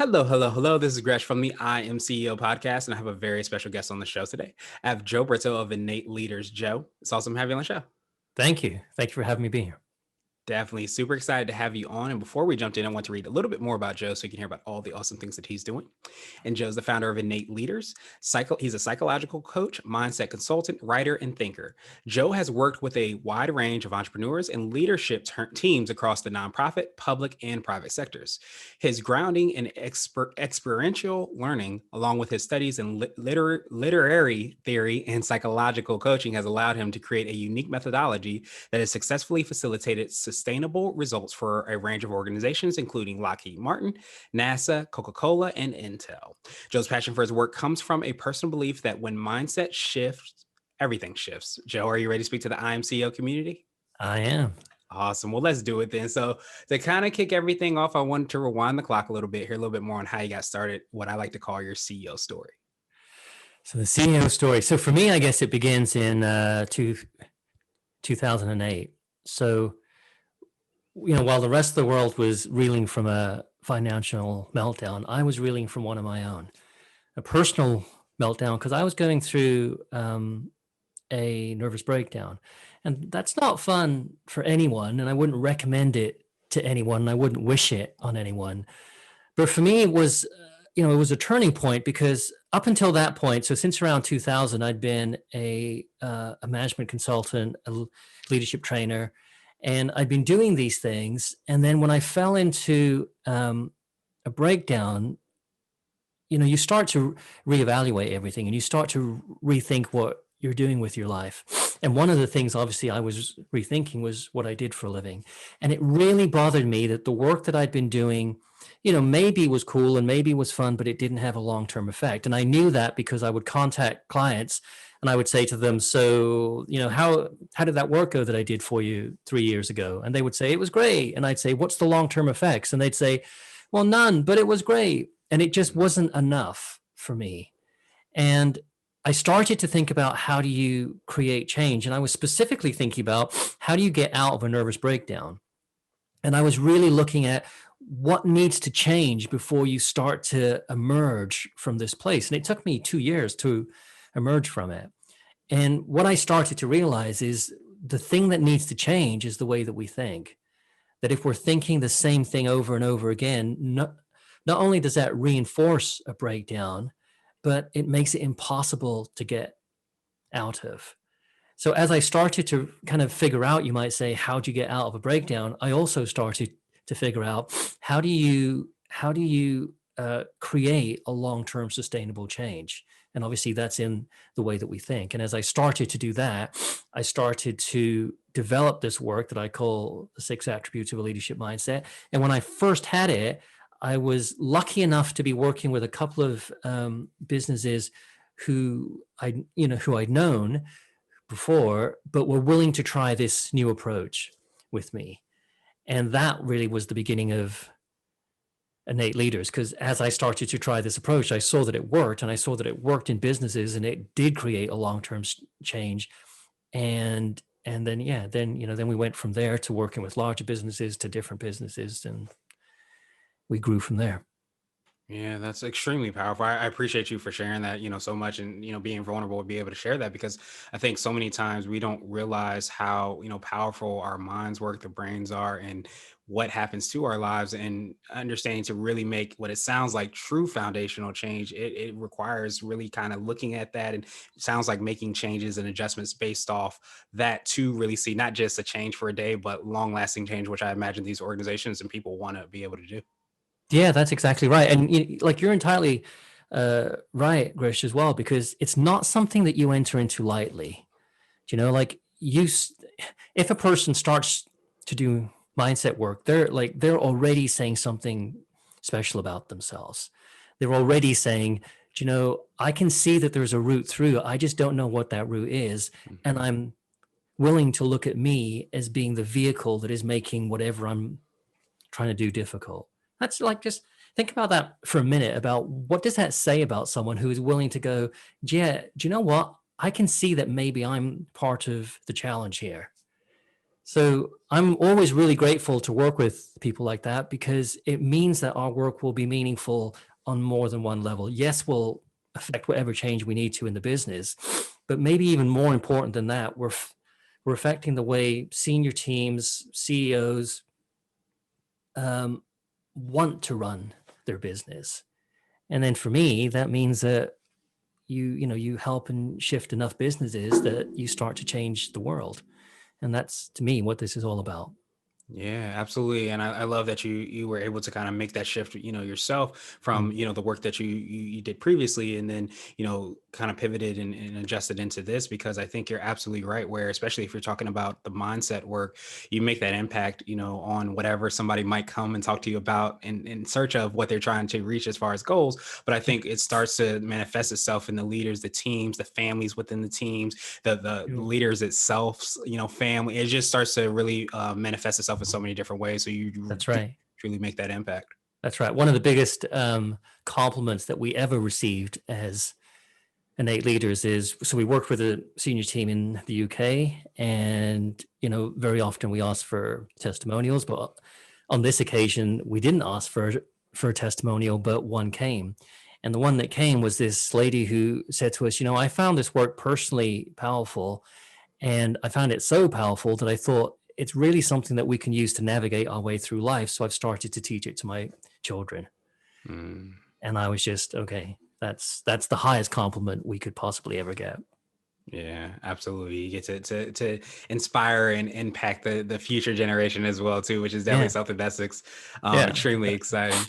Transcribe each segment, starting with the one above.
Hello, hello, hello. This is Gresh from the I Am CEO podcast, and I have a very special guest on the show today. I have Joe Britto of Innate Leaders. Joe, it's awesome having you on the show. Thank you. Thank you for having me be here. Definitely super excited to have you on. And before we jumped in, I want to read a little bit more about Joe so you can hear about all the awesome things that he's doing. And Joe's the founder of Innate Leaders. He's a psychological coach, mindset consultant, writer, and thinker. Joe has worked with a wide range of entrepreneurs and leadership teams across the nonprofit, public, and private sectors. His grounding in experiential learning, along with his studies in literary theory and psychological coaching, has allowed him to create a unique methodology that has successfully facilitated sustainable results for a range of organizations, including Lockheed Martin, NASA, Coca-Cola, and Intel. Joe's passion for his work comes from a personal belief that when mindset shifts, everything shifts. Joe, are you ready to speak to the IMCO community? I am. Awesome. Well, let's do it then. So to kind of kick everything off, I wanted to rewind the clock a little bit, hear a little bit more on how you got started, what I like to call your CEO story. So the CEO story. So for me, I guess it begins in 2008. So, while the rest of the world was reeling from a financial meltdown, I was reeling from one of my own, a personal meltdown, because I was going through a nervous breakdown. And that's not fun for anyone. And I wouldn't recommend it to anyone. And I wouldn't wish it on anyone. But for me, it was, it was a turning point, because up until that point, so since around 2000, I'd been a management consultant, a leadership trainer, and I'd been doing these things. And then when I fell into a breakdown, you start to reevaluate everything, and you start to rethink what you're doing with your life. And one of the things, obviously, I was rethinking was what I did for a living. And it really bothered me that the work that I'd been doing, maybe was cool and maybe was fun, but it didn't have a long-term effect. And I knew that because I would contact clients and I would say to them, so, how did that work go that I did for you 3 years ago? And they would say, it was great. And I'd say, what's the long-term effects? And they'd say, well, none, but it was great. And it just wasn't enough for me. And I started to think about, how do you create change? And I was specifically thinking about, how do you get out of a nervous breakdown? And I was really looking at what needs to change before you start to emerge from this place. And it took me 2 years to emerge from it. And what I started to realize is the thing that needs to change is the way that we think. That if we're thinking the same thing over and over again, not only does that reinforce a breakdown, but it makes it impossible to get out of. So as I started to kind of figure out, you might say, how do you get out of a breakdown? I also started to figure out, how do you create a long-term sustainable change? And obviously that's in the way that we think. And as I started to do that, I started to develop this work that I call the 6 attributes of a leadership mindset. And when I first had it, I was lucky enough to be working with a couple of businesses who I'd known before, but were willing to try this new approach with me. And that really was the beginning of Innate Leaders, because as I started to try this approach, I saw that it worked, and I saw that it worked in businesses, and it did create a long-term change. And then we went from there to working with larger businesses, to different businesses, and we grew from there. Yeah, that's extremely powerful. I appreciate you for sharing that, so much, and, being vulnerable to be able to share that, because I think so many times we don't realize how, powerful our minds work, the brains are, and what happens to our lives. And understanding to really make what it sounds like true foundational change, it requires really kind of looking at that. And it sounds like making changes and adjustments based off that to really see not just a change for a day, but long lasting change, which I imagine these organizations and people want to be able to do. Yeah, that's exactly right. And you're entirely right, Grish, as well, because it's not something that you enter into lightly. If a person starts to do mindset work, they're already saying something special about themselves. They're already saying, I can see that there's a route through. I just don't know what that route is. And I'm willing to look at me as being the vehicle that is making whatever I'm trying to do difficult. That's just think about that for a minute, about what does that say about someone who is willing to go, yeah, do you know what? I can see that maybe I'm part of the challenge here. So I'm always really grateful to work with people like that because it means that our work will be meaningful on more than one level. Yes, we'll affect whatever change we need to in the business, but maybe even more important than that, we're affecting the way senior teams, CEOs um, want to run their business. And then for me, that means that you help and shift enough businesses that you start to change the world. And that's to me what this is all about. Yeah, absolutely. And I love that you were able to kind of make that shift, yourself from, Mm. the work that you did previously, and then, kind of pivoted and adjusted into this, because I think you're absolutely right, where especially if you're talking about the mindset work, you make that impact, on whatever somebody might come and talk to you about in search of what they're trying to reach as far as goals. But I think it starts to manifest itself in the leaders, the teams, the families within the teams, the Sure. leaders itself, family. It just starts to really manifest itself in so many different ways. So you That's do right. truly make that impact. That's right. One of the biggest compliments that we ever received as innate leaders is so we worked with a senior team in the UK, and very often we ask for testimonials, but on this occasion we didn't ask for a testimonial, but one came. And the one that came was this lady who said to us, I found this work personally powerful, and I found it so powerful that I thought it's really something that we can use to navigate our way through life. So I've started to teach it to my children. Mm. And I was just, okay, that's the highest compliment we could possibly ever get. Yeah, absolutely. You get to inspire and impact the future generation as well too, which is definitely Yeah. something that's Yeah. extremely exciting.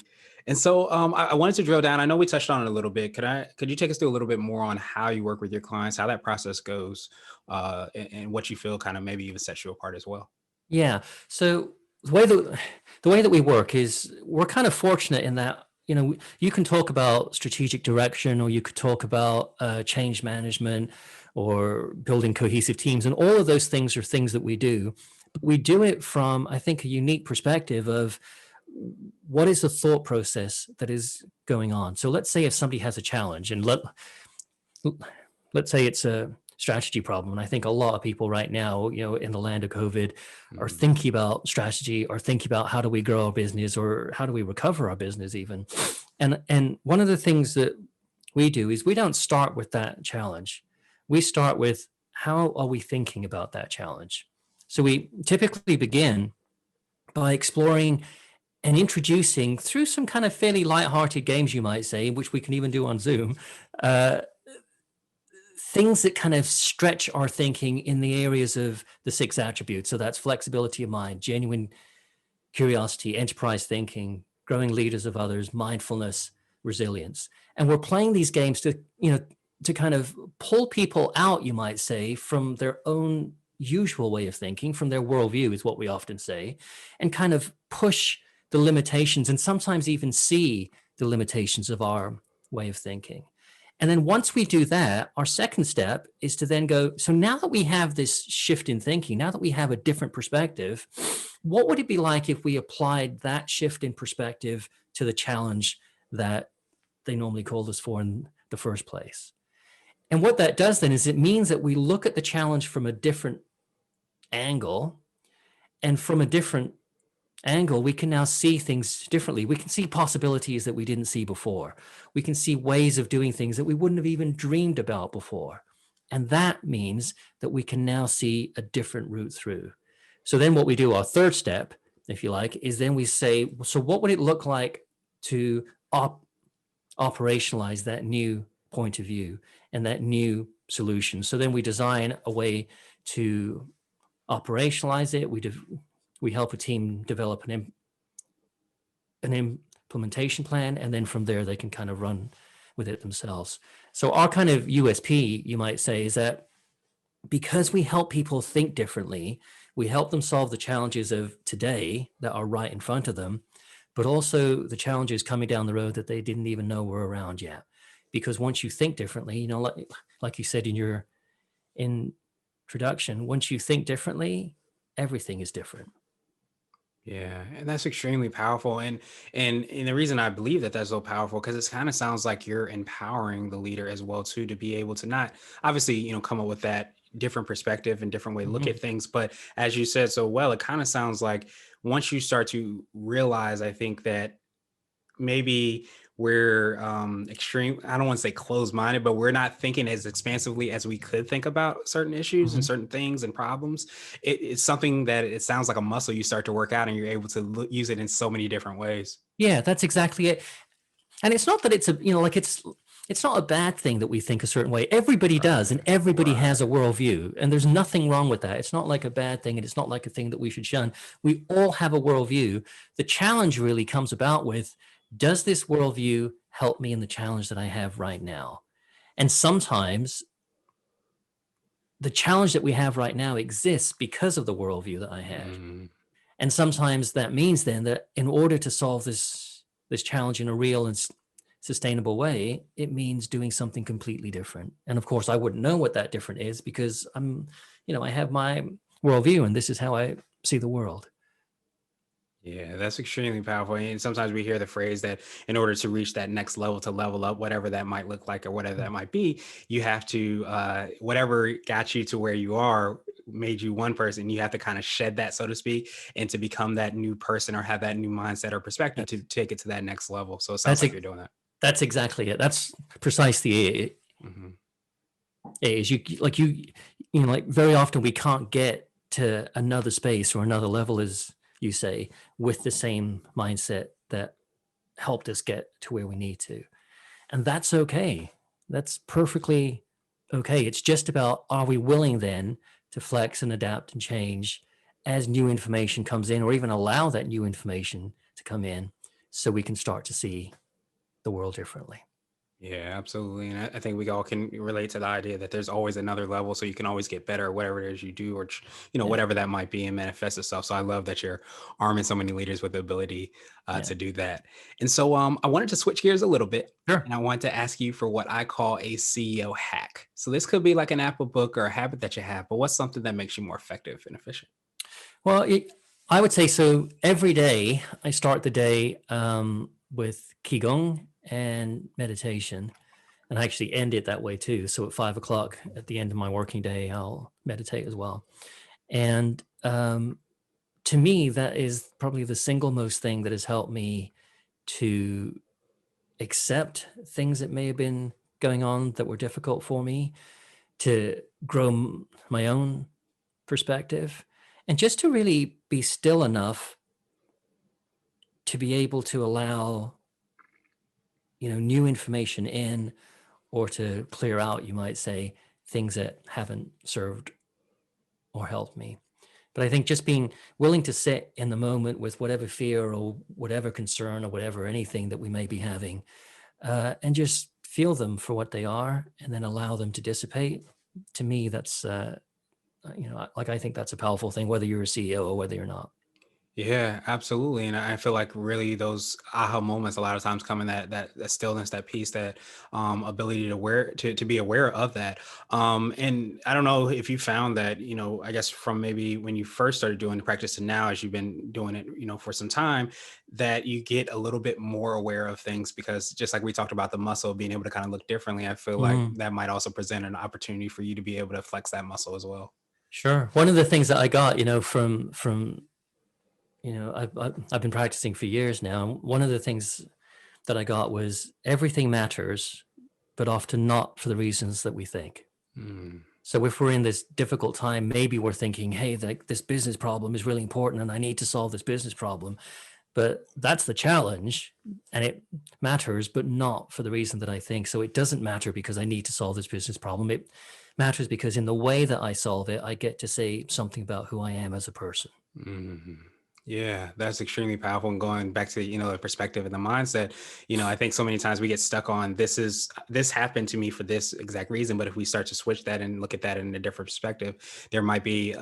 And so I wanted to drill down. I know we touched on it a little bit. Could you take us through a little bit more on how you work with your clients, how that process goes, and what you feel kind of maybe even sets you apart as well? Yeah. So the way that we work is we're kind of fortunate in that you can talk about strategic direction, or you could talk about change management, or building cohesive teams, and all of those things are things that we do. But we do it from, I think, a unique perspective of what is the thought process that is going on. So let's say if somebody has a challenge, and let's say it's a strategy problem. And I think a lot of people right now, in the land of COVID, are Mhm. thinking about strategy, or thinking about how do we grow our business, or how do we recover our business even. And one of the things that we do is we don't start with that challenge. We start with how are we thinking about that challenge. So we typically begin by exploring and introducing, through some kind of fairly light-hearted games, you might say, which we can even do on Zoom, uh, things that kind of stretch our thinking in the areas of the six attributes. So that's flexibility of mind, genuine curiosity, enterprise thinking, growing leaders of others, mindfulness, resilience. And we're playing these games to kind of pull people out, you might say, from their own usual way of thinking, from their worldview, is what we often say, and kind of push the limitations, and sometimes even see the limitations of our way of thinking. And then once we do that, our second step is to then go, so now that we have this shift in thinking, now that we have a different perspective, what would it be like if we applied that shift in perspective to the challenge that they normally called us for in the first place? And what that does then is it means that we look at the challenge from a different angle, and from a different angle, we can now see things differently. We can see possibilities that we didn't see before. We can see ways of doing things that we wouldn't have even dreamed about before. And that means that we can now see a different route through. So then what we do, our third step, if you like, is then we say, so what would it look like to operationalize that new point of view and that new solution? So then we design a way to operationalize it. We help a team develop an implementation plan, and then from there they can kind of run with it themselves. So our kind of USP, you might say, is that because we help people think differently, we help them solve the challenges of today that are right in front of them, but also the challenges coming down the road that they didn't even know were around yet. Because once you think differently, like you said in your introduction, once you think differently, everything is different. Yeah, and that's extremely powerful. And the reason I believe that that's so powerful, because it kind of sounds like you're empowering the leader as well too, to be able to not obviously, come up with that different perspective and different way to look Mhm. at things. But as you said so well, it kind of sounds like once you start to realize, I think that maybe we're extreme, I don't want to say closed-minded, but we're not thinking as expansively as we could think about certain issues and Mhm. certain things and problems. It's something that it sounds like a muscle you start to work out, and you're able to use it in so many different ways. Yeah, that's exactly it. And it's not that it's a, like it's not a bad thing that we think a certain way. Everybody does, and Right, everybody has a right. worldview, and there's nothing wrong with that. It's not like a bad thing, and it's not like a thing that we should shun. We all have a worldview. The challenge really comes about with, does this worldview help me in the challenge that I have right now? And sometimes the challenge that we have right now exists because of the worldview that I have. Mm, And sometimes that means then that in order to solve this challenge in a real and sustainable way, it means doing something completely different. And of course, I wouldn't know what that different is because I have my worldview and this is how I see the world. yeah, that's extremely powerful. And sometimes we hear the phrase that in order to reach that next level, to level up, whatever that might look like or whatever that Mm. might be, you have to, whatever got you to where you are, made you one person. You have to kind of shed that, so to speak, and to become that new person or have that new mindset or perspective to That's take it to that next level. So it sounds that's like ex- you're doing that. that's exactly it. That's precisely it. Hmm. Is like very often we can't get to another space or another level, as you say, with the same mindset that helped us get to where we need to. And that's okay. That's perfectly okay. It's just about, are we willing then to flex and adapt and change as new information comes in, or even allow that new information to come in so we can start to see the world differently. Yeah, absolutely. And I think we all can relate to the idea that there's always another level, so you can always get better at whatever it is you do, or Yeah. whatever that might be, and manifest itself. So I love that you're arming so many leaders with the ability Yeah. to do that. And so I wanted to switch gears a little bit, Sure. and I wanted to ask you for what I call a CEO hack. So this could be like an Apple book or a habit that you have, but what's something that makes you more effective and efficient? Well, I would say so. Every day I start the day with Qigong and meditation. And I actually end it that way too. So at 5 o'clock at the end of my working day, I'll meditate as well. And to me, that is probably the single most thing that has helped me to accept things that may have been going on that were difficult for me, to grow my own perspective, and just to really be still enough to be able to allow new information in, or to clear out, you might say, things that haven't served or helped me. But I think just being willing to sit in the moment with whatever fear or whatever concern or whatever anything that we may be having, and just feel them for what they are, and then allow them to dissipate. To me, that's like, I think that's a powerful thing, whether you're a CEO or whether you're not. Yeah, absolutely. And I feel like really those aha moments a lot of times come in that stillness, that peace, that ability to be aware of that. And I don't know if you found that, I guess from maybe when you first started doing the practice to now, as you've been doing it, for some time, that you get a little bit more aware of things, because just like we talked about the muscle being able to kind of look differently, I feel like Mhm. that might also present an opportunity for you to be able to flex that muscle as well. Sure. One of the things that I got, from I've been practicing for years now. One of the things that I got was, everything matters, but often not for the reasons that we think. Mm, So if we're in this difficult time, maybe we're thinking, hey, like, this business problem is really important and I need to solve this business problem. But that's the challenge, and it matters, but not for the reason that I think. So it doesn't matter because I need to solve this business problem. It matters because in the way that I solve it, I get to say something about who I am as a person. mhm. Yeah, that's extremely powerful. And going back to, the perspective and the mindset, I think so many times we get stuck on this happened to me for this exact reason. But if we start to switch that and look at that in a different perspective, there might be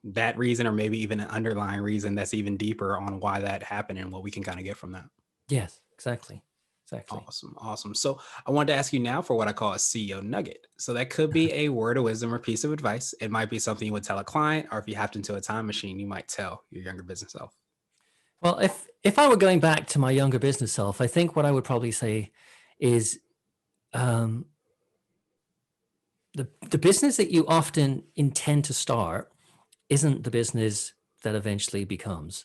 that reason, or maybe even an underlying reason that's even deeper on why that happened and what we can kind of get from that. Yes, exactly. Exactly. Awesome. Awesome. So I wanted to ask you now for what I call a CEO nugget. So that could be a word of wisdom or piece of advice. It might be something you would tell a client, or if you hopped into a time machine, you might tell your younger business self. Well, if I were going back to my younger business self, I think what I would probably say is, um, the business that you often intend to start isn't the business that eventually becomes.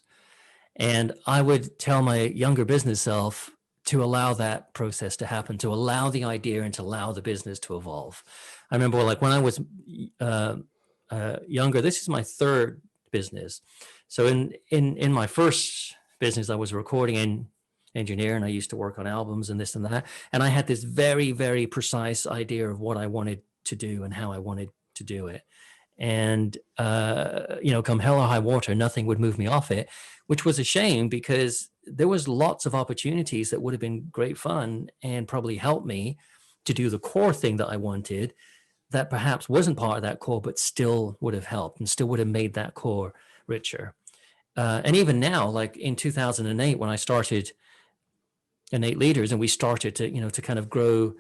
And I would tell my younger business self to allow that process to happen, to allow the idea and to allow the business to evolve. I remember like when I was uh, younger, this is my third business. So in my first business, I was a recording engineer, and I used to work on albums and this and that. And I had this very, very precise idea of what I wanted to do and how I wanted to do it. And come hell or high water, nothing would move me off it, which was a shame because there was lots of opportunities that would have been great fun and probably helped me to do the core thing that I wanted, that perhaps wasn't part of that core, but still would have helped and still would have made that core richer. And even now, like in 2008, when I started Innate Leaders and we started to kind of grow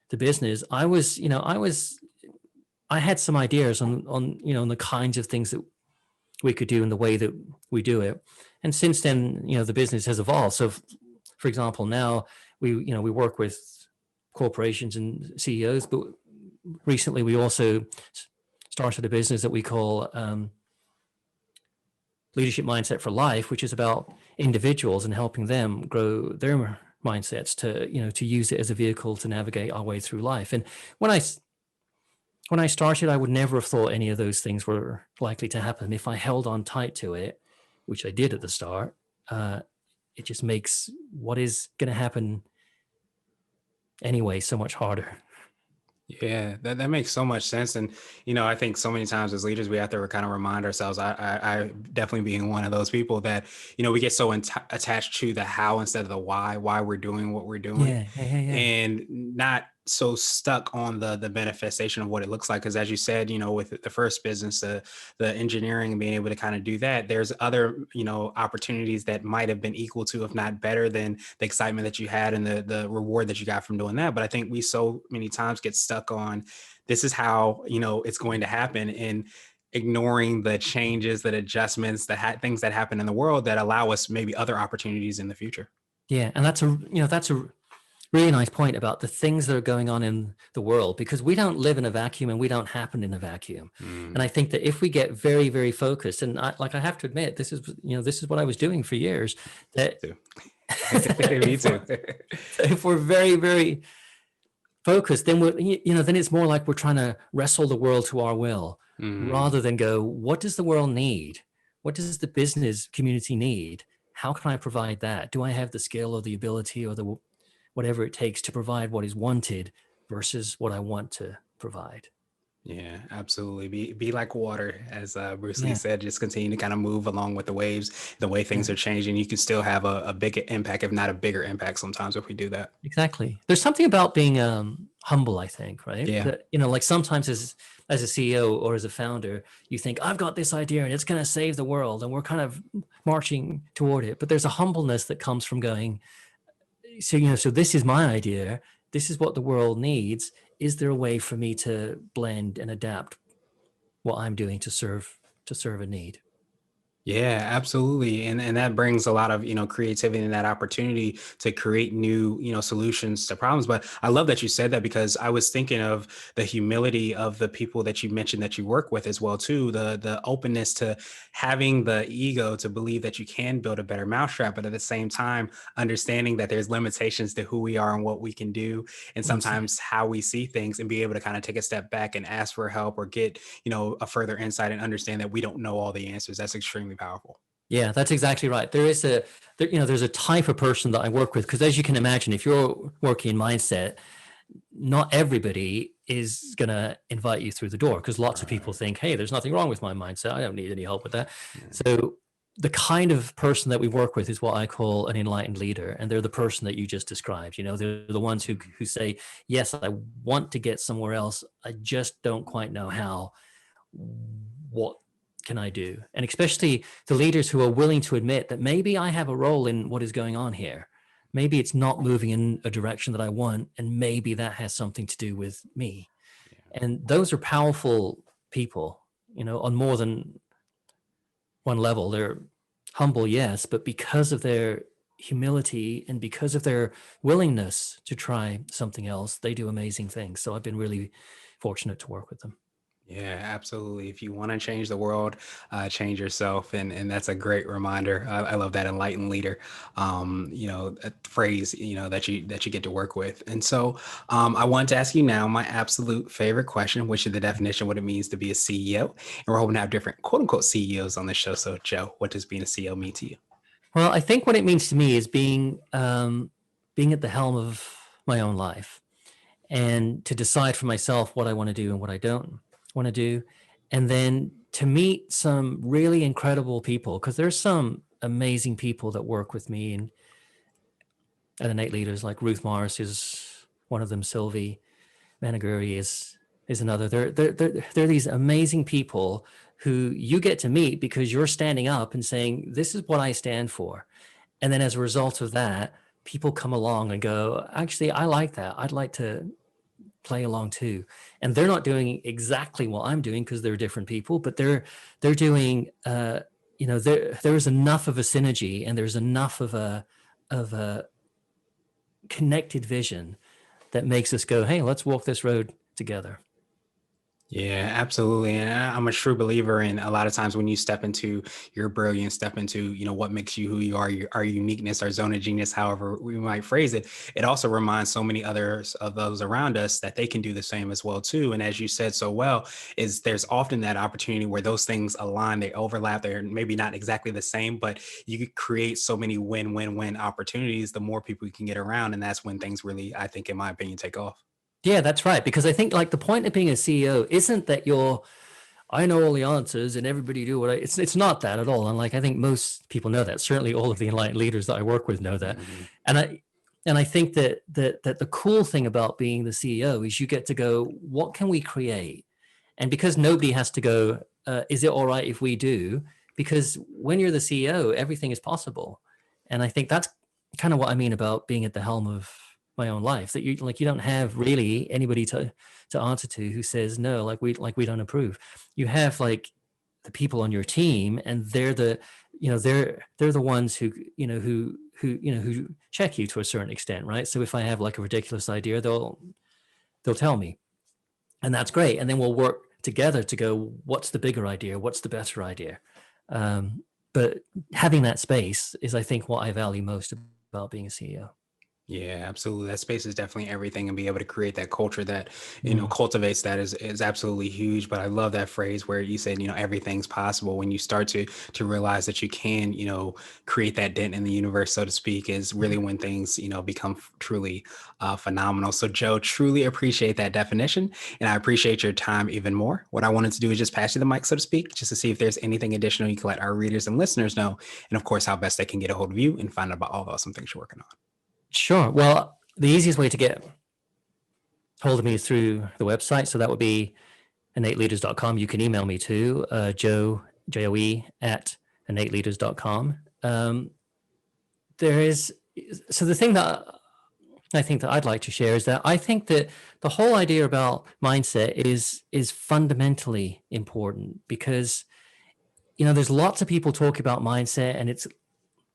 the business, I had some ideas on the kinds of things that we could do in the way that we do it. And since then, the business has evolved. So for example, now we work with corporations and CEOs, but recently we also started a business that we call Leadership Mindset for Life, which is about individuals and helping them grow their mindsets to use it as a vehicle to navigate our way through life. And when I started, I would never have thought any of those things were likely to happen. If I held on tight to it, which I did at the start, it just makes what is going to happen anyway so much harder. Yeah, that makes so much sense. And, I think so many times as leaders, we have to kind of remind ourselves, I definitely being one of those people that, we get so attached to the how instead of the why we're doing what we're doing, Yeah. and not so stuck on the manifestation of what it looks like. Because as you said, with the first business, the engineering and being able to kind of do that, there's other, opportunities that might have been equal to, if not better than the excitement that you had and the reward that you got from doing that. But I think we so many times get stuck on this is how, it's going to happen, and ignoring the changes, the adjustments, things that happen in the world that allow us maybe other opportunities in the future. Yeah. And that's a really nice point about the things that are going on in the world, because we don't live in a vacuum and we don't happen in a vacuum. And I think that if we get very, very focused, and I have to admit, this is what I was doing for years, that Too. Me too. if we're very, very focused, then then it's more like we're trying to wrestle the world to our will, rather than go, what does the world need? What does the business community need? How can I provide that? Do I have the skill or the ability or the whatever it takes to provide what is wanted versus what I want to provide? Yeah, absolutely. Be like water, as Bruce Lee Yeah, said. Just continue to kind of move along with the waves. The way yeah, things are changing, you can still have a big impact, if not a bigger impact, sometimes if we do that. exactly. There's something about being humble, I think, right? Yeah. That like sometimes as a CEO or as a founder, you think I've got this idea and it's going to save the world, and we're kind of marching toward it. But there's a humbleness that comes from going, so this is my idea. This is what the world needs. Is there a way for me to blend and adapt what I'm doing to serve a need? Yeah, absolutely. And that brings a lot of, creativity and that opportunity to create new, solutions to problems. But I love that you said that, because I was thinking of the humility of the people that you mentioned that you work with as well too. The openness to having the ego to believe that you can build a better mousetrap, but at the same time understanding that there's limitations to who we are and what we can do, and Exactly. sometimes how we see things, and be able to kind of take a step back and ask for help or get, a further insight, and understand that we don't know all the answers. That's extremely powerful. Yeah, that's exactly right. There's a type of person that I work with, because as you can imagine, if you're working in mindset, not everybody is going to invite you through the door, because lots of people Right. think, hey, there's nothing wrong with my mindset. I don't need any help with that. Yeah. So the kind of person that we work with is what I call an enlightened leader. And they're the person that you just described. They're the ones who say, yes, I want to get somewhere else. I just don't quite know how. What can I do? And especially the leaders who are willing to admit that maybe I have a role in what is going on here. Maybe it's not moving in a direction that I want, and maybe that has something to do with me. Yeah. And those are powerful people, on more than one level. They're humble, yes, but because of their humility and because of their willingness to try something else, they do amazing things. So I've been really fortunate to work with them. Yeah, absolutely. If you want to change the world, change yourself, and that's a great reminder. I love that enlightened leader, phrase, that you get to work with. And so, I want to ask you now my absolute favorite question, which is the definition of what it means to be a CEO. And we're hoping to have different quote unquote CEOs on the show. So, Joe, what does being a CEO mean to you? Well, I think what it means to me is being at the helm of my own life, and to decide for myself what I want to do and what I don't want to do. And then to meet some really incredible people, because there's some amazing people that work with me and innate leaders, like Ruth Morris is one of them. Sylvie Managuri is another. They're these amazing people who you get to meet because you're standing up and saying, this is what I stand for. And then as a result of that, people come along and go, actually, I like that. I'd like to play along too. And they're not doing exactly what I'm doing because they're different people, but they're doing there's enough of a synergy, and there's enough of a connected vision that makes us go, hey, let's walk this road together. Yeah, absolutely. And I'm a true believer in a lot of times when you step into your brilliance, step into, what makes you who you are, our uniqueness, our zone of genius, however we might phrase it, it also reminds so many others of those around us that they can do the same as well too. And as you said so well, is there's often that opportunity where those things align, they overlap, they're maybe not exactly the same, but you could create so many win-win-win opportunities, the more people you can get around. And that's when things really, I think, in my opinion, take off. Yeah, that's right. Because I think like the point of being a CEO isn't that I know all the answers and everybody do what it's not that at all. And like, I think most people know that. Certainly all of the enlightened leaders that I work with know that. Mhm. And I think that the cool thing about being the CEO is you get to go, what can we create? And because nobody has to go, is it all right if we do? Because when you're the CEO, everything is possible. And I think that's kind of what I mean about being at the helm of my own life, that you don't have really anybody to answer to who says no, like we don't approve. You have like the people on your team, and they're the ones who check you to a certain extent, right? So if I have like a ridiculous idea, they'll tell me, and that's great. And then we'll work together to go, what's the bigger idea? What's the better idea? But having that space is, I think, what I value most about being a CEO. Yeah, absolutely. That space is definitely everything, and be able to create that culture that, Mm. cultivates that is absolutely huge. But I love that phrase where you said, everything's possible when you start to realize that you can, create that dent in the universe, so to speak, is really when things, become truly phenomenal. So Joe, truly appreciate that definition, and I appreciate your time even more. What I wanted to do is just pass you the mic, so to speak, just to see if there's anything additional you can let our readers and listeners know, and of course, how best they can get a hold of you and find out about all the awesome things you're working on. Sure. Well, the easiest way to get hold of me is through the website. So that would be innateleaders.com. You can email me too, Joe at innateleaders.com. There is, so the thing that I think that I'd like to share is that I think that the whole idea about mindset is fundamentally important, because there's lots of people talking about mindset, and it's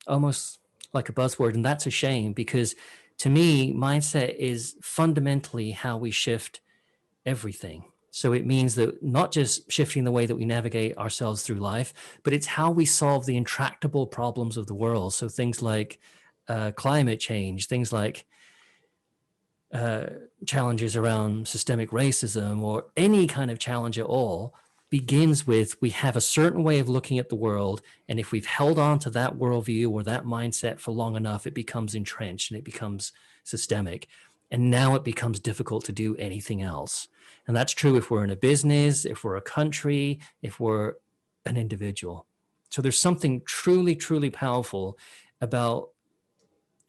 almost like a buzzword, and that's a shame, because to me, mindset is fundamentally how we shift everything. So it means that not just shifting the way that we navigate ourselves through life, but it's how we solve the intractable problems of the world. So things like climate change, things like uh, challenges around systemic racism, or any kind of challenge at all, begins with, we have a certain way of looking at the world. And if we've held on to that worldview or that mindset for long enough, it becomes entrenched and it becomes systemic. And now it becomes difficult to do anything else. And that's true if we're in a business, if we're a country, if we're an individual. So there's something truly, truly powerful about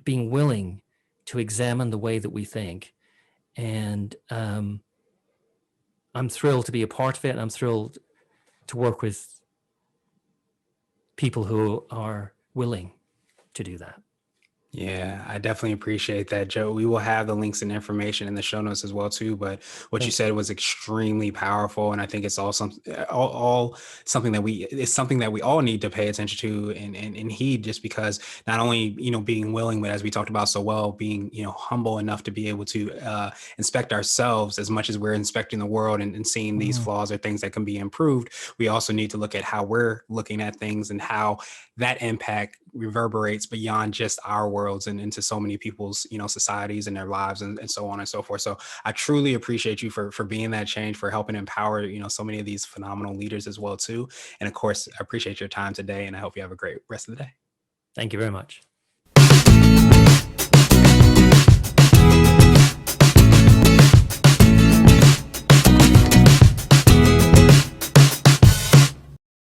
being willing to examine the way that we think. And I'm thrilled to be a part of it. And I'm thrilled to work with people who are willing to do that. Yeah, I definitely appreciate that, Joe. We will have the links and information in the show notes as well too. But what you Thank you. said was extremely powerful, and I think it's all something that we all need to pay attention to and heed. Just because not only being willing, but as we talked about so well, being humble enough to be able to inspect ourselves as much as we're inspecting the world and seeing these Mhm. flaws or things that can be improved. We also need to look at how we're looking at things and how that impact reverberates beyond just our worlds and into so many people's societies and their lives and so on and so forth. So I truly appreciate you for being that change, for helping empower so many of these phenomenal leaders as well too. And of course, I appreciate your time today, and I hope you have a great rest of the day. Thank you very much.